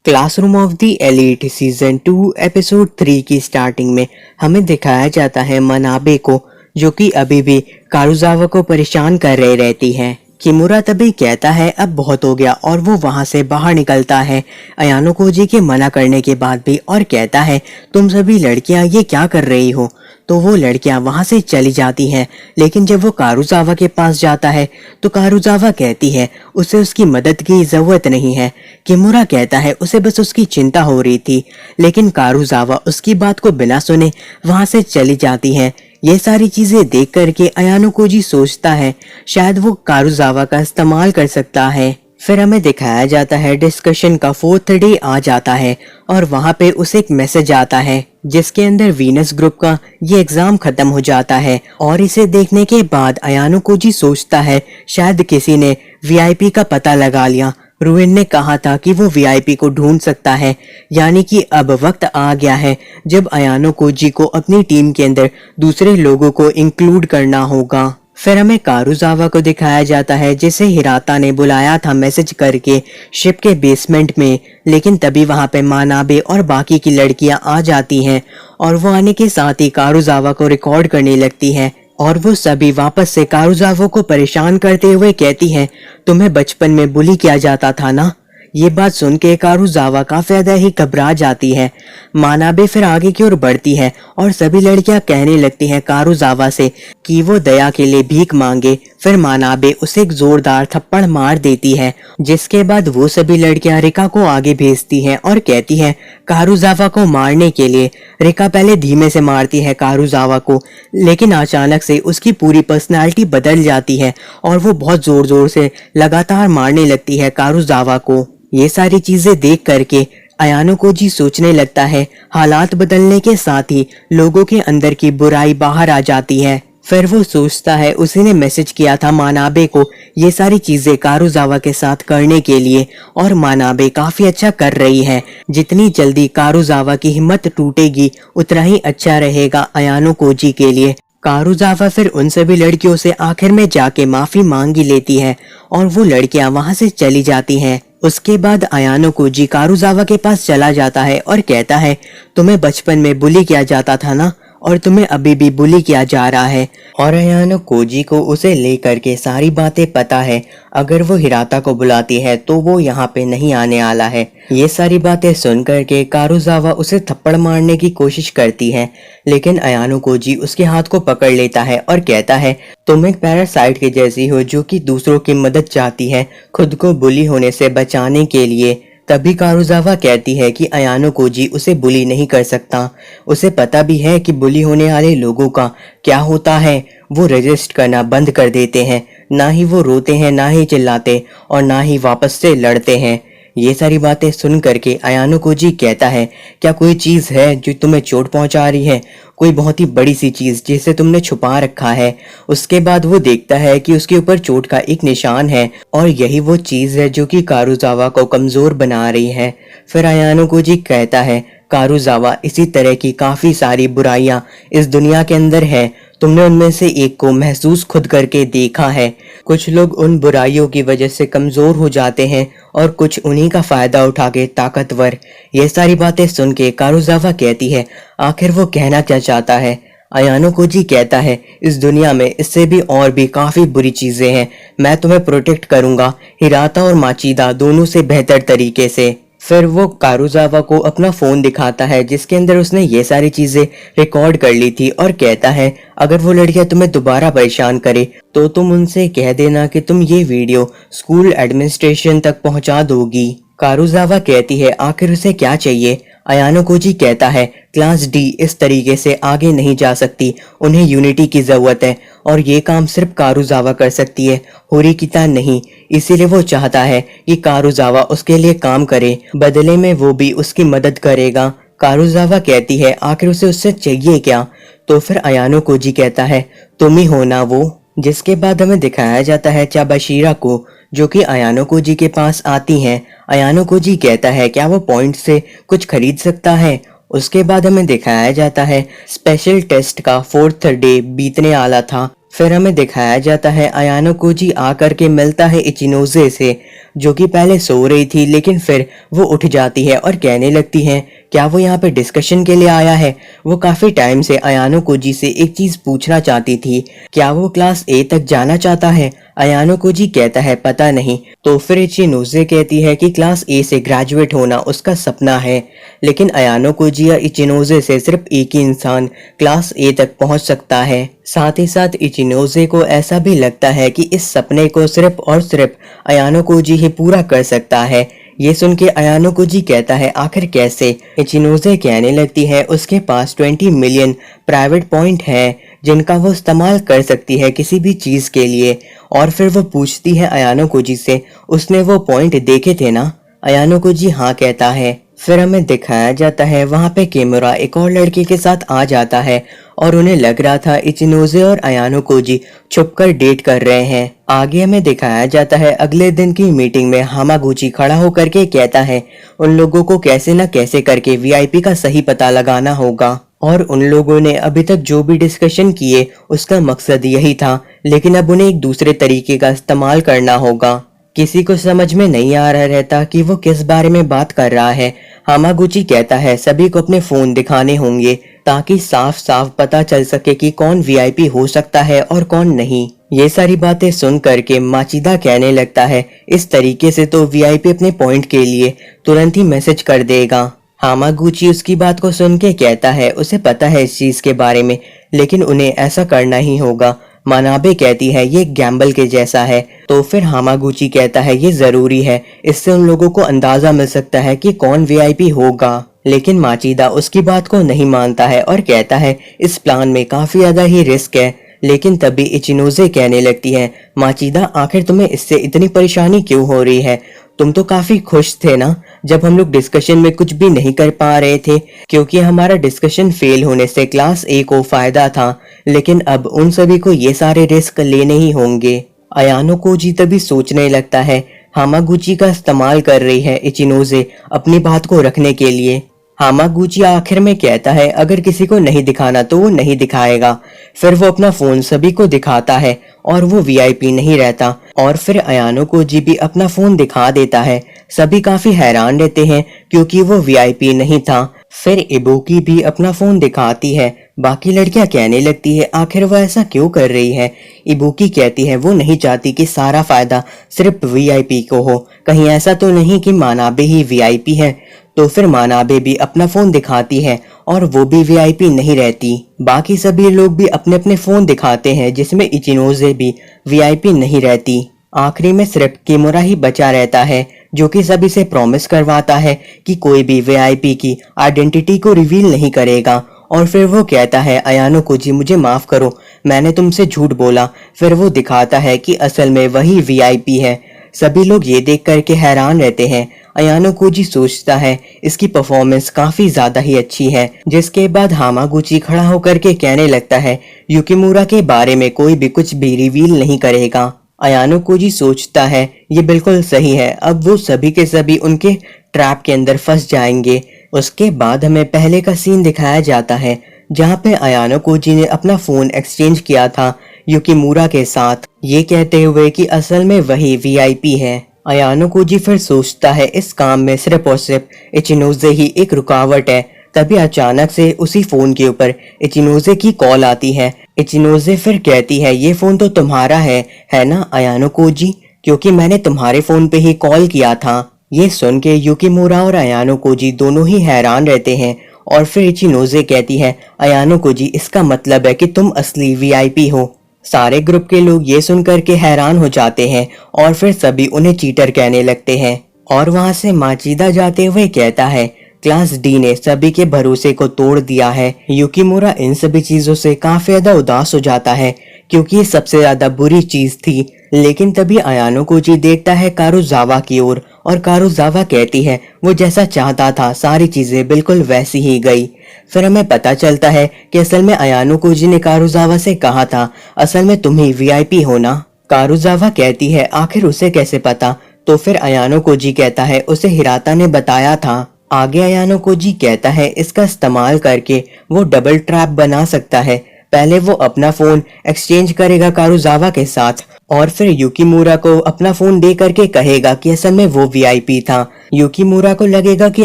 Classroom of the elite season 2 episode 3 की starting में हमें दिखाया जाता है मनाबे को, जो कि अभी भी कारुजावा को परेशान कर रही रहती है। किमुरा तभी कहता है अब बहुत हो गया और वो वहां से बाहर निकलता है अयानो कोजी के मना करने के बाद भी, और कहता है तुम सभी लड़कियां ये क्या कर रही हो। तो वो लड़कियां वहां से चली जाती हैं, लेकिन जब वो कारुजावा के पास जाता है तो कारुजावा कहती है उसे उसकी मदद की जरूरत नहीं है। किमुरा कहता है उसे बस उसकी चिंता हो रही थी, लेकिन कारुजावा उसकी बात को बिना सुने वहां से चली जाती है। ये सारी चीजें देख करके अयानो कोजी सोचता है शायद वो कारुजावा का इस्तेमाल कर सकता है। फिर हमें दिखाया जाता है डिस्कशन का 4th डे आ जाता है और वहां पे उसे एक मैसेज आता है जिसके अंदर वीनस ग्रुप का ये एग्जाम खत्म हो जाता है। और इसे देखने के बाद अयानो कोजी सोचता है शायद किसी ने वीआईपी का पता लगा लिया। रुइन ने कहा था कि वो वीआईपी को ढूंढ सकता है, यानी कि अब वक्त आ गया है जब अयानो कोजी को अपनी टीम के अंदर दूसरे लोगों को इंक्लूड करना होगा। फिर हमें कारुजावा को दिखाया जाता है जिसे हिराता ने बुलाया था मैसेज करके शिप के बेसमेंट में, लेकिन तभी वहां पे मानाबे और बाकी की लड़कियां आ जाती हैं और वो आने के साथ ही कारुजावा को रिकॉर्ड करने लगती हैं। और वो सभी वापस से कारुजावा को परेशान करते हुए कहती हैं तुम्हें बचपन में बुली किया जाता था ना। ये बात सुन के कारुजावा काफी ज्यादा ही घबरा जाती है। मानाबे फिर आगे की ओर बढ़ती है और सभी लड़कियां कहने लगती हैं कारुजावा से कि वो दया के लिए भीख मांगे। फिर मानाबे उसे एक जोरदार थप्पड़ मार देती है, जिसके बाद वो सभी लड़कियां रिका को आगे भेजती हैं और कहती हैं कारुजावा को मारने के लिए। रिका पहले धीमे से मारती है कारुजावा को, लेकिन अचानक से उसकी पूरी पर्सनालिटी बदल जाती है और वो बहुत जोर जोर से लगातार मारने लगती है कारुजावा को। ये सारी चीजें देख करके अयानो कोजी सोचने लगता है हालात बदलने के साथ ही लोगों के अंदर की बुराई बाहर आ जाती है। फिर वो सोचता है उसी ने मैसेज किया था मानाबे को ये सारी चीजें कारुजावा के साथ करने के लिए, और मानाबे काफी अच्छा कर रही है। जितनी जल्दी कारुजावा की हिम्मत टूटेगी उतना ही अच्छा रहेगा अयानो कोजी के लिए। कारुजावा फिर उन सभी लड़कियों से आखिर में जाके माफी मांगी लेती है और वो लड़कियां वहां से चली जाती हैं। उसके बाद अयानो कोजी कारुजावा के पास चला जाता है और कहता है तुम्हें बचपन में बुली किया जाता था ना, और तुम्हें अभी भी बुली किया जा रहा है। और अयानो कोजी को उसे लेकर के सारी बातें पता है। अगर वो हिराता को बुलाती है तो वो यहाँ पे नहीं आने वाला है। ये सारी बातें सुन करके कारुजावा उसे थप्पड़ मारने की कोशिश करती है, लेकिन अयानो कोजी उसके हाथ को पकड़ लेता है और कहता है तुम एक पैरासाइट के जैसी हो जो कि दूसरों की मदद चाहती है खुद को बुली होने से बचाने के लिए। तभी कारुजावा कहती है कि अयानो कोजी उसे बुली नहीं कर सकता। उसे पता भी है कि बुली होने वाले लोगों का क्या होता है, वो रेजिस्ट करना बंद कर देते हैं। ना ही वो रोते हैं, ना ही चिल्लाते, और ना ही वापस से लड़ते हैं। ये सारी बातें सुन करके अयानो कोजी कहता है क्या कोई चीज है जो तुम्हें चोट पहुंचा रही है, कोई बहुत ही बड़ी सी चीज जिसे तुमने छुपा रखा है। उसके बाद वो देखता है कि उसके ऊपर चोट का एक निशान है और यही वो चीज है जो कि कारुजावा को कमजोर बना रही है। फिर अयानो कोजी कहता है कारुजावा इसी तरह की काफी सारी बुराइयां इस दुनिया के अंदर है, तुमने उनमें से एक को महसूस खुद करके देखा है। कुछ लोग उन बुराइयों की वजह से कमजोर हो जाते हैं और कुछ उन्हीं का फायदा उठा के ताकतवर। ये सारी बातें सुन के कारुजावा कहती है आखिर वो कहना क्या चाहता है। अयानो कोजी कहता है इस दुनिया में इससे भी और भी काफी बुरी चीजें हैं, मैं तुम्हें प्रोटेक्ट करूंगा हिराता और माचीदा दोनों से बेहतर तरीके से। फिर वो कारुजावा को अपना फोन दिखाता है जिसके अंदर उसने ये सारी चीजें रिकॉर्ड कर ली थी, और कहता है अगर वो लड़कियां तुम्हें दोबारा परेशान करे तो तुम उनसे कह देना कि तुम ये वीडियो स्कूल एडमिनिस्ट्रेशन तक पहुंचा दोगी। कारुजावा कहती है आखिर उसे क्या चाहिए। अयानो कोजी कहता है क्लास डी इस तरीके से आगे नहीं जा सकती, उन्हें यूनिटी की जरूरत है और ये काम सिर्फ कारुजावा कर सकती है, होरिकिता नहीं। इसीलिए वो चाहता है कि कारुजावा उसके लिए काम करे, बदले में वो भी उसकी मदद करेगा। कारुजावा कहती है आखिर उसे उससे चाहिए क्या। तो फिर अयानो कोजी कहता है तुम ही हो ना वो। जिसके बाद हमें दिखाया जाता है चाबाशिरा को, जो कि अयानो कोजी के पास आती हैं। अयानो कोजी कहता है क्या वो पॉइंट से कुछ खरीद सकता है। उसके बाद हमें दिखाया जाता है स्पेशल टेस्ट का 4th डे बीतने वाला था। फिर हमें दिखाया जाता है अयानो कोजी आकर के मिलता है इचिनोजे से, जो कि पहले सो रही थी लेकिन फिर वो उठ जाती है और कहने लगती है क्या वो यहाँ पे डिस्कशन के लिए आया है। वो काफी टाइम से अयानो कोजी से एक चीज पूछना चाहती थी, क्या वो क्लास ए तक जाना चाहता है। अयानो कोजी कहता है पता नहीं। तो फिर इचिनोजे कहती है कि क्लास ए से ग्रेजुएट होना उसका सपना है, लेकिन अयानो कोजी या इचिनोजे से सिर्फ एक ही इंसान क्लास ए तक पहुंच सकता है। साथ ही साथ इचिनोजे को ऐसा भी लगता है कि इस सपने को सिर्फ और सिर्फ अयानो कोजी ही पूरा कर सकता है। ये सुन के अयानो कोजी कहता है आखिर कैसे। इचिनोजे कहने लगती है उसके पास 20 मिलियन प्राइवेट पॉइंट है जिनका वो इस्तेमाल कर सकती है किसी भी चीज के लिए। और फिर वो पूछती है अयानो कोजी से उसने वो पॉइंट देखे थे ना। अयानो कोजी हाँ कहता है। फिर हमें दिखाया जाता है वहां पे किमुरा एक और लड़के के साथ आ जाता है और उन्हें लग रहा था इचिनोजे और अयानो कोजी छुपकर डेट कर रहे हैं। आगे हमें दिखाया जाता है अगले दिन की मीटिंग में हामागुची खड़ा होकर के कहता है उन लोगों को कैसे न कैसे करके वीआईपी का सही पता लगाना होगा। और उन लोगों ने अभी तक जो भी डिस्कशन किए उसका मकसद यही था, लेकिन अब उन्हें एक दूसरे तरीके का इस्तेमाल करना होगा। किसी को समझ में नहीं आ रहा रहता कि वो किस बारे में बात कर रहा है। हामागुची कहता है सभी को अपने फोन दिखाने होंगे ताकि साफ साफ पता चल सके कि कौन वीआईपी हो सकता है और कौन नहीं। ये सारी बातें सुन करके माचिदा कहने लगता है इस तरीके से तो वीआईपी अपने पॉइंट के लिए तुरंत ही मैसेज कर देगा। हामागुची उसकी बात को सुन के कहता है उसे पता है इस चीज के बारे में, लेकिन उन्हें ऐसा करना ही होगा। मनाबे कहती है ये गैम्बल के जैसा है। तो फिर हामागुची कहता है ये जरूरी है, इससे उन लोगों को अंदाजा मिल सकता है कि कौन वीआईपी होगा। लेकिन माचिदा उसकी बात को नहीं मानता है और कहता है इस प्लान में काफी ज्यादा ही रिस्क है। लेकिन तभी इचिनोजे कहने लगती है माचिदा आखिर तुम्हें इससे इतनी परेशानी क्यों हो रही है। तुम तो काफी खुश थे ना जब हम लोग डिस्कशन में कुछ भी नहीं कर पा रहे थे, क्योंकि हमारा डिस्कशन फेल होने से क्लास ए को फायदा था, लेकिन अब उन सभी को ये सारे रिस्क लेने ही होंगे। अयानो कोजी तभी सोचने लगता है हामागुची का इस्तेमाल कर रही है इचिनोजे अपनी बात को रखने के लिए। हामागुची आखिर में कहता है अगर किसी को नहीं दिखाना तो वो नहीं दिखाएगा। फिर वो अपना फोन सभी को दिखाता है और वो वीआईपी नहीं रहता। और फिर अयानो कोजी भी अपना फोन दिखा देता है। सभी काफी हैरान रहते हैं क्योंकि वो वीआईपी नहीं था। फिर इबुकी भी अपना फोन दिखाती है। बाकी लड़कियां कहने लगती है आखिर वो ऐसा क्यों कर रही है। इबुकी कहती है वो नहीं चाहती कि सारा फायदा सिर्फ वीआईपी को हो, कहीं ऐसा तो नहीं कि मानाबे ही वीआईपी है। तो फिर मानाबे भी अपना फोन दिखाती है और वो भी वीआईपी नहीं रहती। बाकी सभी लोग भी अपने अपने फोन दिखाते हैं जिसमें इचिनोजे भी वीआईपी नहीं रहती। आखिरी में सिर्फ किमुरा ही बचा रहता है जो कि सभी से प्रॉमिस करवाता है कि कोई भी वीआईपी की आइडेंटिटी को रिवील नहीं करेगा। और फिर वो कहता है अयानो कोजी मुझे माफ करो, मैंने तुमसे झूठ बोला। फिर वो दिखाता है कि असल में वही वीआईपी है। सभी लोग ये देख करके हैरान रहते हैं। अयानो कोजी सोचता है इसकी परफॉर्मेंस काफी ज्यादा ही अच्छी है। जिसके बाद हामागुची खड़ा होकर के कहने लगता है युकिमुरा के बारे में कोई भी कुछ भी रिवील नहीं करेगा। अयानो कोजी सोचता है ये बिल्कुल सही है, अब वो सभी के सभी उनके ट्रैप के अंदर फंस जाएंगे। उसके बाद हमें पहले का सीन दिखाया जाता है जहाँ पे अयानो कोजी ने अपना फोन एक्सचेंज किया था युकिमुरा के साथ, ये कहते हुए कि असल में वही वीआईपी है। अयानो कोजी फिर सोचता है इस काम में सिर्फ और सिर्फ इचिनोजे ही एक रुकावट है। तभी अचानक से उसी फोन के ऊपर इचिनोजे की कॉल आती है। इचिनोजे फिर कहती है ये फोन तो तुम्हारा है ना अयानो कोजी, क्योंकि मैंने तुम्हारे फोन पे ही कॉल किया था। ये सुन के युकिमुरा और अयानो कोजी दोनों ही हैरान रहते हैं। और फिर इचिनोजे कहती है अयानो कोजी इसका मतलब है कि तुम असली वीआईपी हो। सारे ग्रुप के लोग ये सुन करके हैरान हो जाते हैं और फिर सभी उन्हें चीटर कहने लगते हैं। और वहां से माचिदा जाते हुए कहता है क्लास डी ने सभी के भरोसे को तोड़ दिया है। युकिमुरा इन सभी चीजों से काफी ज्यादा उदास हो जाता है क्योंकि ये सबसे ज्यादा बुरी चीज थी। लेकिन तभी अयानो कोजी देखता है कारुजावा की ओर और कारुजावा कहती है वो जैसा चाहता था सारी चीजें बिल्कुल वैसी ही गई। फिर हमें पता चलता है कि असल में अयानो कोजी ने कारुजावा से कहा था असल में तुम ही वीआईपी हो ना। कारुजावा कहती है आखिर उसे कैसे पता। तो फिर अयानो कोजी कहता है उसे हिराता ने बताया था। आगे अयानो कोजी कहता है इसका इस्तेमाल करके वो डबल ट्रैप बना सकता है। पहले वो अपना फोन एक्सचेंज करेगा कारुजावा के साथ और फिर युकीमुरा को अपना फोन दे करके कहेगा कि असल में वो वीआईपी था। युकीमुरा को लगेगा कि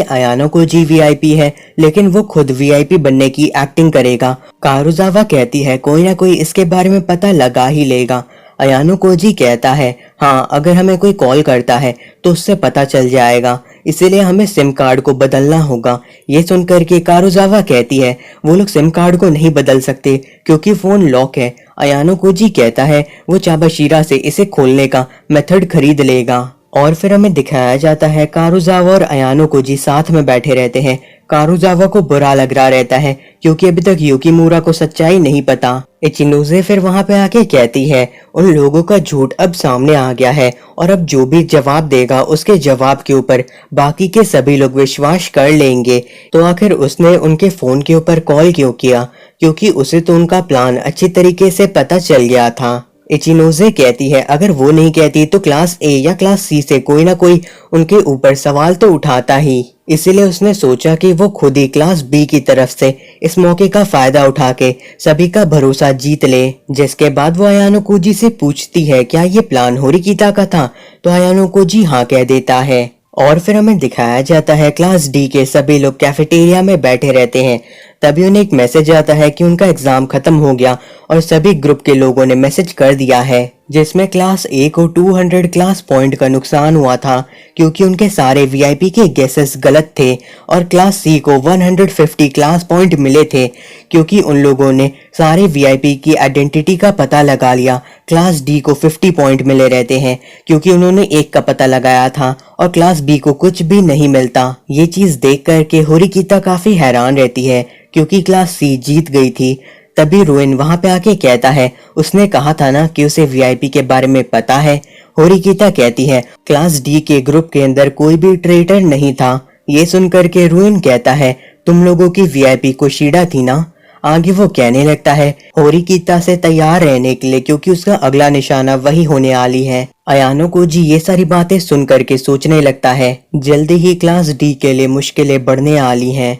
अयानो कोजी वीआईपी है, लेकिन वो खुद वीआईपी बनने की एक्टिंग करेगा। कारुजावा कहती है कोई ना कोई इसके बारे में पता लगा ही लेगा। अयानो कोजी कहता है हाँ, अगर हमें कोई कॉल करता है तो उससे पता चल जाएगा, इसीलिए हमें सिम कार्ड को बदलना होगा। ये सुनकर के कारुजावा कहती है वो लोग सिम कार्ड को नहीं बदल सकते क्योंकि फोन लॉक है। अयानो कोजी कहता है वो चाबाशिरा से इसे खोलने का मेथड खरीद लेगा। और फिर हमें दिखाया जाता है कारुजावा और अयानो कोजी साथ में बैठे रहते हैं। कारुजावा को बुरा लग रहा रहता है क्योंकि अभी तक युकीमुरा को सच्चाई नहीं पता। इचिनोजे फिर वहां पे आके कहती है उन लोगों का झूठ अब सामने आ गया है और अब जो भी जवाब देगा उसके जवाब के ऊपर बाकी के सभी लोग विश्वास कर लेंगे। तो आखिर उसने उनके फोन के ऊपर कॉल क्यों किया, क्योंकि उसे तो उनका प्लान अच्छी तरीके से पता चल गया था। इचिनोजे कहती है अगर वो नहीं कहती तो क्लास ए या क्लास सी से कोई ना कोई उनके ऊपर सवाल तो उठाता ही, इसीलिए उसने सोचा कि वो खुद ही क्लास बी की तरफ से इस मौके का फायदा उठा के सभी का भरोसा जीत ले। जिसके बाद वो अयानो कोजी से पूछती है क्या ये प्लान होरिकिता का था, तो अयानो कोजी हाँ कह देता है। और फिर हमें दिखाया जाता है क्लास डी के सभी लोग कैफेटेरिया में बैठे रहते हैं। तभी उन्हें एक मैसेज आता है कि उनका एग्जाम खत्म हो गया और सभी ग्रुप के लोगों ने मैसेज कर दिया है जिसमें क्लास ए को 200 क्लास पॉइंट का नुकसान हुआ था क्योंकि उनके सारे वीआईपी के गेसेस गलत थे, और क्लास सी को 150 क्लास पॉइंट मिले थे क्योंकि उन लोगों ने सारे वीआईपी की आइडेंटिटी का पता लगा लिया। क्लास डी को 50 पॉइंट मिले रहते हैं क्योंकि उन्होंने एक का पता लगाया था और क्लास बी को कुछ भी नहीं मिलता। ये चीज देख करके होरिकिता काफी हैरान रहती है क्योंकि क्लास सी जीत गई थी। तभी रुइन वहां पे आके कहता है उसने कहा था ना कि उसे वीआईपी के बारे में पता है। होरिकिता कहती है क्लास डी के ग्रुप के अंदर कोई भी ट्रेटर नहीं था। ये सुनकर के रुइन कहता है तुम लोगों की वीआईपी कुशीडा थी ना। आगे वो कहने लगता है होरिकिता से तैयार रहने के लिए क्योंकि उसका अगला निशाना वही होने वाली है। अयानो कोजी ये सारी बातें सुन करके सोचने लगता है जल्दी ही क्लास डी के लिए मुश्किलें बढ़ने वाली हैं।